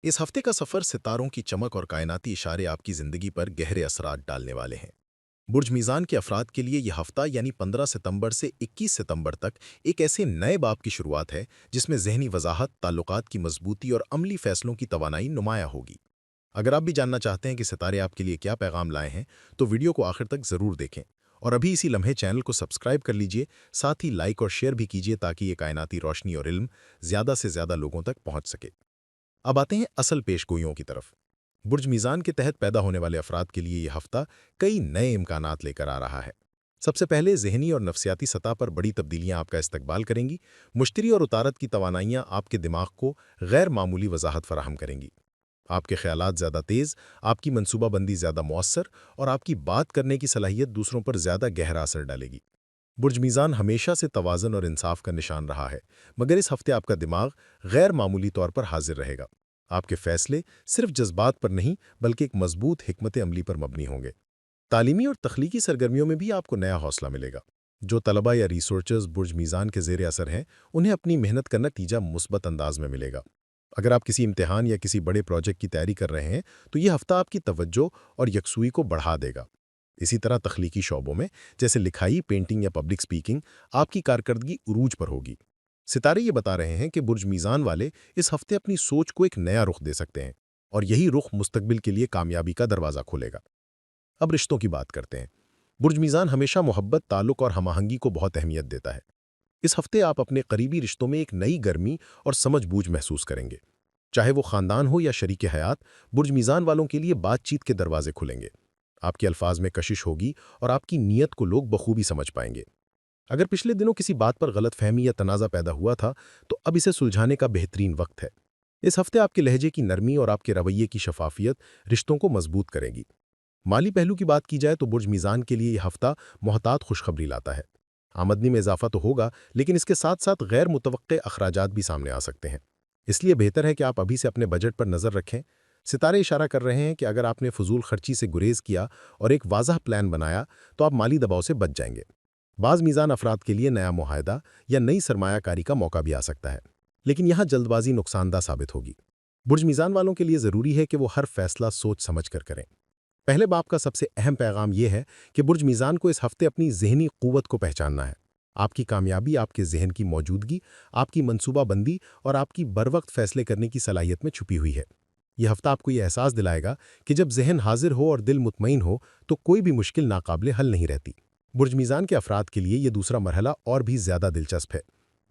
इस हफ्ते का सफर सितारों की चमक और कायनाती इशारे आपकी जिंदगी पर गहरे असरात डालने वाले हैं। बुर्ज मीज़ान के अफराद के लिए यह हफ्ता यानी 15 सितंबर से 21 सितंबर तक एक ऐसे नए बाब की शुरुआत है जिसमें जहनी वजाहत, ताल्लुकात की मजबूती और अमली फैसलों की तवानाई नुमाया होगी। अगर आप भी जानना चाहते हैं कि सितारे आपके लिए क्या पैगाम लाए हैं, तो वीडियो को आखिर तक ज़रूर देखें। और अभी इसी लम्हे चैनल को सब्सक्राइब कर लीजिए, साथ ही लाइक और शेयर भी कीजिए ताकि ये कायनाती रोशनी और इल्म ज़्यादा से ज़्यादा लोगों तक पहुँच सके। अब आते हैं असल पेशगोइयों की तरफ। बुर्ज मीज़ान के तहत पैदा होने वाले अफराद के लिए यह हफ्ता कई नए इम्कानात लेकर आ रहा है। सबसे पहले ज़हनी और नफसियाती सतह पर बड़ी तब्दीलियां आपका इस्तकबाल करेंगी। मुश्तरी और उतारत की तवानाइयां आपके दिमाग को गैर मामूली वजाहत फराहम करेंगी। आपके ख्यालात ज़्यादा तेज़, आपकी मनसूबाबंदी ज़्यादा मौसर और आपकी बात करने की सलाहियत दूसरों पर ज़्यादा गहरा असर डालेगी। बुर्ज मीज़ान हमेशा से तवाज़न और इंसाफ का निशान रहा है, मगर इस हफ्ते आपका दिमाग गैर मामूली तौर पर हाजिर रहेगा। आपके फैसले सिर्फ जज्बात पर नहीं बल्कि एक मजबूत हिकमत अमली पर मबनी होंगे। तालीमी और तख्लीकी सरगर्मियों में भी आपको नया हौसला मिलेगा। जो तलबा या रिसर्चर्स बुर्ज मीज़ान के ज़ेर असर हैं, उन्हें अपनी मेहनत का नतीजा मुस्बत अंदाज में मिलेगा। अगर आप किसी इम्तिहान या किसी बड़े प्रोजेक्ट की तैयारी कर रहे हैं, तो यह हफ्ता आपकी तवज्जो और यकसुई को बढ़ा देगा। इसी तरह तख्लीकी शोबों में, जैसे लिखाई, पेंटिंग या पब्लिक स्पीकिंग, आपकी कारकर्दगी उरूज पर होगी। सितारे ये बता रहे हैं कि बुर्ज मीज़ान वाले इस हफ्ते अपनी सोच को एक नया रुख दे सकते हैं, और यही रुख मुस्तकबिल के लिए कामयाबी का दरवाज़ा खोलेगा। अब रिश्तों की बात करते हैं। बुर्ज मीज़ान हमेशा मोहब्बत, ताल्लुक और हमआहंगी को बहुत अहमियत देता है। इस हफ्ते आप अपने करीबी रिश्तों में एक नई गर्मी और समझ-बूझ महसूस करेंगे। चाहे वो खानदान हो या शरीक हयात, बुर्ज मीज़ान वालों के लिए बातचीत के दरवाजे खुलेंगे। आपके अल्फाज में कशिश होगी और आपकी नीयत को लोग बखूबी समझ पाएंगे। अगर पिछले दिनों किसी बात पर गलतफहमी या तनाज़ा पैदा हुआ था, तो अब इसे सुलझाने का बेहतरीन वक्त है। इस हफ्ते आपके लहजे की नरमी और आपके रवैये की शफाफियत रिश्तों को मजबूत करेगी। माली पहलू की बात की जाए तो बुर्ज मीज़ान के लिए यह हफ्ता मोहतात खुशखबरी लाता है। आमदनी में इजाफा तो होगा, लेकिन इसके साथ साथ गैर मुतवक्के अखराजात भी सामने आ सकते हैं। इसलिए बेहतर है कि आप अभी से अपने बजट पर नज़र रखें। सितारे इशारा कर रहे हैं कि अगर आपने फजूल खर्ची से गुरेज किया और एक वाज़ह प्लान बनाया, तो आप माली दबाव से बच जाएंगे। बाज़ मीज़ान अफराद के लिए नया मुआहदा या नई सरमायाकारी का मौका भी आ सकता है, लेकिन यहाँ जल्दबाजी नुकसानदा साबित होगी। बुर्ज मीज़ान वालों के लिए ज़रूरी है कि वो हर फैसला सोच समझ कर करें। पहले बाब का सबसे अहम पैगाम यह है कि बुर्ज मीज़ान को इस हफ्ते अपनी ज़हनी क़ुव्वत को पहचानना है। आपकी कामयाबी आपके ज़हन की मौजूदगी, आपकी मनसूबाबंदी और आपकी बरवक्त फ़ैसले करने की सलाहियत में छुपी हुई है। यह हफ्ता आपको यह एहसास दिलाएगा कि जब ज़हन हाजिर हो और दिल मुतमईन हो, तो कोई भी मुश्किल नाकाबिले हल नहीं रहती। बुर्ज मीज़ान के अफराद के लिए यह दूसरा मरहला और भी ज़्यादा दिलचस्प है,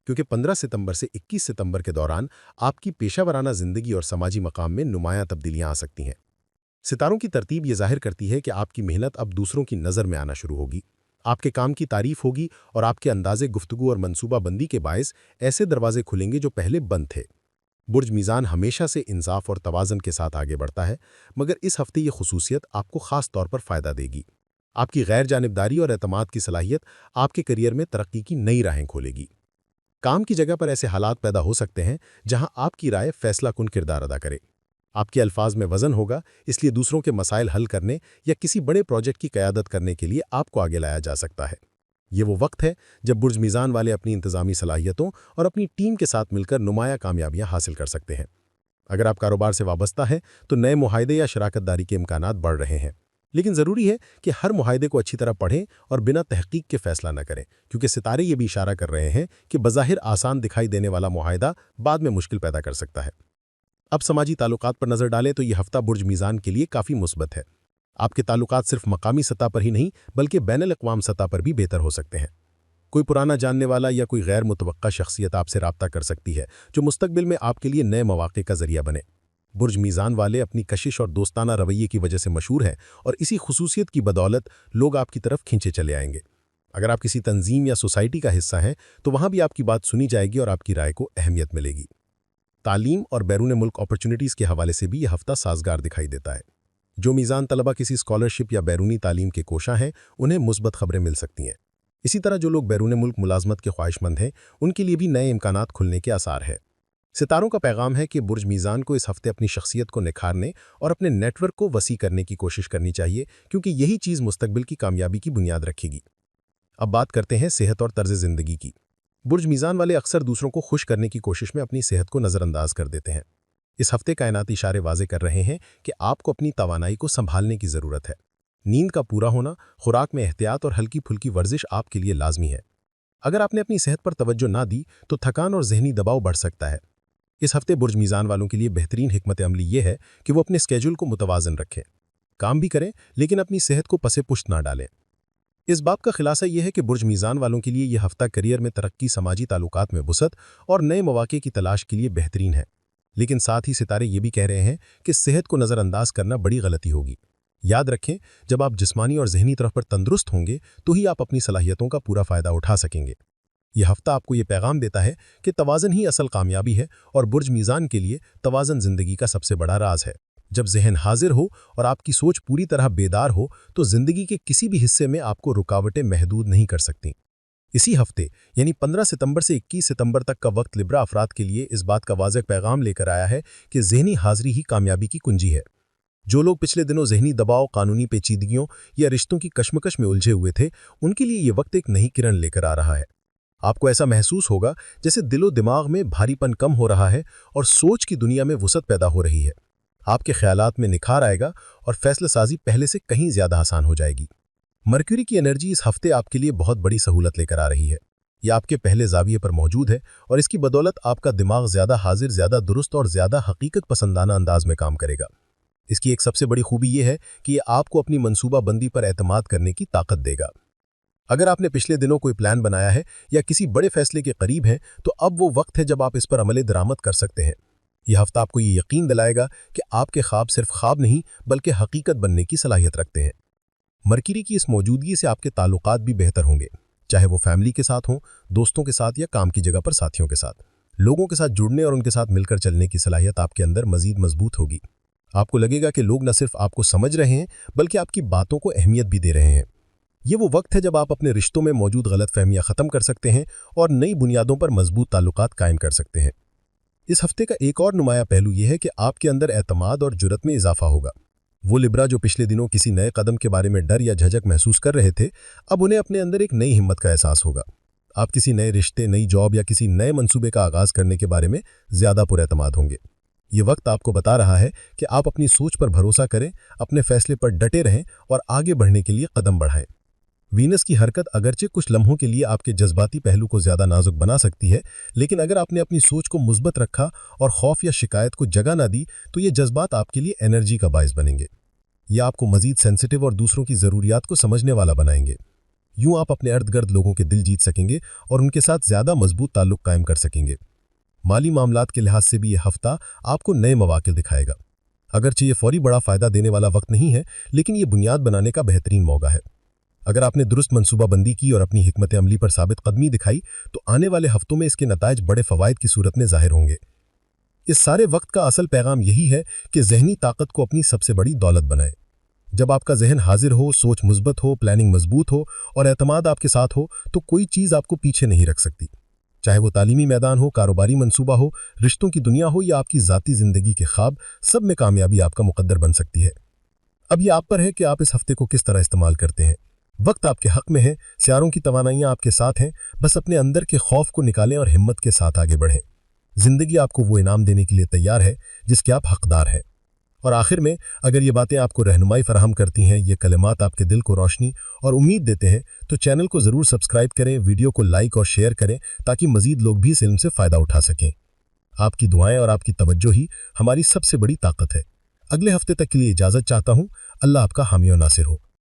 क्योंकि 15 सितंबर से 21 सितंबर के दौरान आपकी पेशावराना ज़िंदगी और समाजी मकाम में नुमायाँ तब्दीलियाँ आ सकती हैं। सितारों की तरतीब ये ज़ाहिर करती है कि आपकी मेहनत अब दूसरों की नज़र में आना शुरू होगी। आपके काम की तारीफ होगी और आपके अंदाज़े गुफ्तगू और मनसूबाबंदी के बायस ऐसे दरवाजे खुलेंगे जो पहले बंद थे। बुर्ज मीज़ान हमेशा से इंसाफ और तवाज़न के साथ आगे बढ़ता है, मगर इस हफ्ते ये खुसूसियत आपको ख़ास तौर पर फ़ायदा देगी। आपकी गैर जानिबदारी और एतमाद की सलाहियत आपके करियर में तरक्की की नई राहें खोलेगी। काम की जगह पर ऐसे हालात पैदा हो सकते हैं जहां आपकी राय फैसला कुन किरदार अदा करे। आपके अल्फाज में वजन होगा, इसलिए दूसरों के मसाइल हल करने या किसी बड़े प्रोजेक्ट की क़यादत करने के लिए आपको आगे लाया जा सकता है। ये वो वक्त है जब बुर्ज मीज़ान वाले अपनी इंतज़ामी सलाहियतों और अपनी टीम के साथ मिलकर नुमायाँ कामयाबियाँ हासिल कर सकते हैं। अगर आप कारोबार से वाबस्ता है, तो नए मुआहदे या शराकतदारी के इम्कानात बढ़ रहे हैं, लेकिन ज़रूरी है कि हर मुआहदे को अच्छी तरह पढ़ें और बिना तहकीक के फैसला न करें, क्योंकि सितारे ये भी इशारा कर रहे हैं कि बज़ाहिर आसान दिखाई देने वाला मुआहदा बाद में मुश्किल पैदा कर सकता है। अब समाजी ताल्लुकात पर नज़र डालें तो यह हफ्ता बुर्ज मीज़ान के लिए काफ़ी मुस्बत है। आपके ताल्लुकात सिर्फ मकामी सतह पर ही नहीं बल्कि बैनुल-अक़वाम सतह पर भी बेहतर हो सकते हैं। कोई पुराना जानने वाला या कोई गैर मुतवक्का शख्सियत आपसे राब्ता कर सकती है, जो मुस्तकबिल में आपके लिए नए मौक़े का ज़रिया बने। बुर्ज मीज़ान वाले अपनी कशिश और दोस्ताना रवैये की वजह से मशहूर हैं, और इसी खुसूसियत की बदौलत लोग आपकी तरफ खींचे चले आएंगे। अगर आप किसी तंजीम या सोसाइटी का हिस्सा हैं, तो वहाँ भी आपकी बात सुनी जाएगी और आपकी राय को अहमियत मिलेगी। तालीम और बैरून मुल्क अपॉर्चुनिटीज़ के हवाले से भी यह हफ्ता साजगार दिखाई देता है। जो मीज़ान तलबा किसी स्कॉलरशिप या बैरूनी तालीम के कोशा हैं, उन्हें मुस्बत खबरें मिल सकती हैं। इसी तरह जो लोग बैरून मुल्क मुलाजमत के ख्वाहिशमंद हैं, उनके लिए भी नए इम्कानात खुलने के आसार है। सितारों का पैगाम है कि बुर्ज मीज़ान को इस हफ्ते अपनी शख्सियत को निखारने और अपने नेटवर्क को वसी करने की कोशिश करनी चाहिए, क्योंकि यही चीज़ मुस्तकबिल की कामयाबी की बुनियाद रखेगी। अब बात करते हैं सेहत और तर्ज ज़िंदगी की। बुर्ज मीज़ान वाले अक्सर दूसरों को खुश करने की कोशिश में अपनी सेहत को नज़रअंदाज कर देते हैं। इस हफ्ते कायनाती इशारे वाजे कर रहे हैं कि आपको अपनी तवानाई को संभालने की ज़रूरत है। नींद का पूरा होना, खुराक में एहतियात और हल्की फुल्की वर्जिश आपके लिए लाजमी है। अगर आपने अपनी सेहत पर तवज्जो ना दी तो थकान और जहनी दबाव बढ़ सकता है। इस हफ्ते बुर्ज मीज़ान वालों के लिए बेहतरीन हिकमत अमली ये है कि वो अपने स्केड्यूल को मुतवाजन रखें। काम भी करें लेकिन अपनी सेहत को पसे पुश्त ना डालें। इस बात का खुलासा यह है कि बुर्ज मीज़ान वालों के लिए यह हफ्ता करियर में तरक्की, समाजी ताल्लुकात में वुसअत और नए मौके की तलाश के लिए बेहतरीन है। लेकिन साथ ही सितारे ये भी कह रहे हैं कि सेहत को नज़रअंदाज करना बड़ी गलती होगी। याद रखें, जब आप जिस्मानी और जहनी तरफ पर तंदुरुस्त होंगे तो ही आप अपनी सलाहियतों का पूरा फ़ायदा उठा सकेंगे। यह हफ्ता आपको ये पैगाम देता है कि तवाज़न ही असल कामयाबी है और बुर्ज मीज़ान के लिए तवाज़न ज़िंदगी का सबसे बड़ा राज है। जब जहन हाजिर हो और आपकी सोच पूरी तरह बेदार हो तो ज़िंदगी के किसी भी हिस्से में आपको रुकावटें महदूद नहीं कर सकती। इसी हफ्ते यानी 15 सितंबर से 21 सितंबर तक का वक्त लिब्रा अफराद के लिए इस बात का वाज़ेह पैगाम लेकर आया है कि ज़हनी हाज़िरी ही कामयाबी की कुंजी है। जो लोग पिछले दिनों ज़हनी दबाव, कानूनी पेचीदगियों या रिश्तों की कश्मकश में उलझे हुए थे, उनके लिए ये वक्त एक नई किरण लेकर आ रहा है। आपको ऐसा महसूस होगा जैसे दिलो दिमाग में भारीपन कम हो रहा है और सोच की दुनिया में वुसअत पैदा हो रही है। आपके ख्यालात में निखार आएगा और फैसला साजी पहले से कहीं ज़्यादा आसान हो जाएगी। मरक्यूरी की एनर्जी इस हफ्ते आपके लिए बहुत बड़ी सहूलत लेकर आ रही है। यह आपके पहले ज़ाविये पर मौजूद है और इसकी बदौलत आपका दिमाग ज़्यादा हाजिर, ज़्यादा दुरुस्त और ज़्यादा हकीकत पसंदाना अंदाज में काम करेगा। इसकी एक सबसे बड़ी खूबी यह है कि यह आपको अपनी मनसूबा बंदी पर एतमाद करने की ताकत देगा। अगर आपने पिछले दिनों कोई प्लान बनाया है या किसी बड़े फैसले के करीब हैं, तो अब वो वक्त है जब आप इस पर अमल दरामद कर सकते हैं। यह हफ्ता आपको ये यकीन दिलाएगा कि आपके ख्वाब सिर्फ ख्वाब नहीं बल्कि हकीकत बनने की सलाहियत रखते हैं। मरकरी की इस मौजूदगी से आपके ताल्लुकात भी बेहतर होंगे, चाहे वो फैमिली के साथ हों, दोस्तों के साथ या काम की जगह पर साथियों के साथ। लोगों के साथ जुड़ने और उनके साथ मिलकर चलने की सलाहियत आपके अंदर मजीद मजबूत होगी। आपको लगेगा कि लोग न सिर्फ आपको समझ रहे हैं बल्कि आपकी बातों को अहमियत भी दे रहे हैं। ये वो वक्त है जब आप अपने रिश्तों में मौजूद गलतफहमियां ख़त्म कर सकते हैं और नई बुनियादों पर मजबूत ताल्लुकात कायम कर सकते हैं। इस हफ्ते का एक और नुमाया पहलू यह है कि आपके अंदर एतमाद और जुर्रत में इजाफा होगा। वो लिब्रा जो पिछले दिनों किसी नए कदम के बारे में डर या झिझक महसूस कर रहे थे, अब उन्हें अपने अंदर एक नई हिम्मत का एहसास होगा। आप किसी नए रिश्ते, नई जॉब या किसी नए मंसूबे का आगाज़ करने के बारे में ज़्यादा पुरएतमाद होंगे। ये वक्त आपको बता रहा है कि आप अपनी सोच पर भरोसा करें, अपने फैसले पर डटे रहें और आगे बढ़ने के लिए कदम बढ़ाएं। वीनस की हरकत अगरचे कुछ लम्हों के लिए आपके जज्बाती पहलू को ज़्यादा नाजुक बना सकती है, लेकिन अगर आपने अपनी सोच को मुस्बत रखा और खौफ या शिकायत को जगह ना दी तो ये जज्बात आपके लिए एनर्जी का बायस बनेंगे। ये आपको मजीद सेंसिटिव और दूसरों की ज़रूरियात को समझने वाला बनाएंगे। यूँ आप अपने अर्द गिर्द लोगों के दिल जीत सकेंगे और उनके साथ ज़्यादा मजबूत ताल्लुक कायम कर सकेंगे। माली मामलात के लिहाज से भी यह हफ्ता आपको नए मौके दिखाएगा। अगरचे ये फौरी बड़ा फ़ायदा देने वाला वक्त नहीं है, लेकिन ये बुनियाद बनाने का बेहतरीन मौका है। अगर आपने दुरुस्त मनसूबाबंदी की और अपनी हिकमत अमली पर साबित कदमी दिखाई तो आने वाले हफ्तों में इसके नताइज बड़े फ़वाइद की सूरत में ज़ाहिर होंगे। इस सारे वक्त का असल पैगाम यही है कि जहनी ताकत को अपनी सबसे बड़ी दौलत बनाए। जब आपका जहन हाजिर हो, सोच मुस्बत हो, प्लानिंग मजबूत हो और एतमाद आपके साथ हो तो कोई चीज़ आपको पीछे नहीं रख सकती। चाहे वो तालीमी मैदान हो, कारोबारी मनसूबा हो, रिश्तों की दुनिया हो या आपकी ज़ाती ज़िंदगी के ख्वाब, सब में कामयाबी आपका मुकद्दर बन सकती है। अब ये आप पर है कि आप इस हफ्ते को किस तरह इस्तेमाल करते हैं। वक्त आपके हक में है, सियारों की तवानाइयाँ आपके साथ हैं। बस अपने अंदर के खौफ को निकालें और हिम्मत के साथ आगे बढ़ें। जिंदगी आपको वो इनाम देने के लिए तैयार है जिसके आप हकदार हैं। और आखिर में, अगर ये बातें आपको रहनुमाई फराहम करती हैं, ये कलिमात आपके दिल को रोशनी और उम्मीद देते हैं, तो चैनल को ज़रूर सब्सक्राइब करें, वीडियो को लाइक और शेयर करें ताकि मज़ीद लोग भी इस इल्म से फ़ायदा उठा सकें। आपकी दुआएं और आपकी तवज्जो ही हमारी सबसे बड़ी ताकत है। अगले हफ्ते तक के लिए इजाज़त चाहता हूँ। अल्लाह आपका हामी और नासिर हो।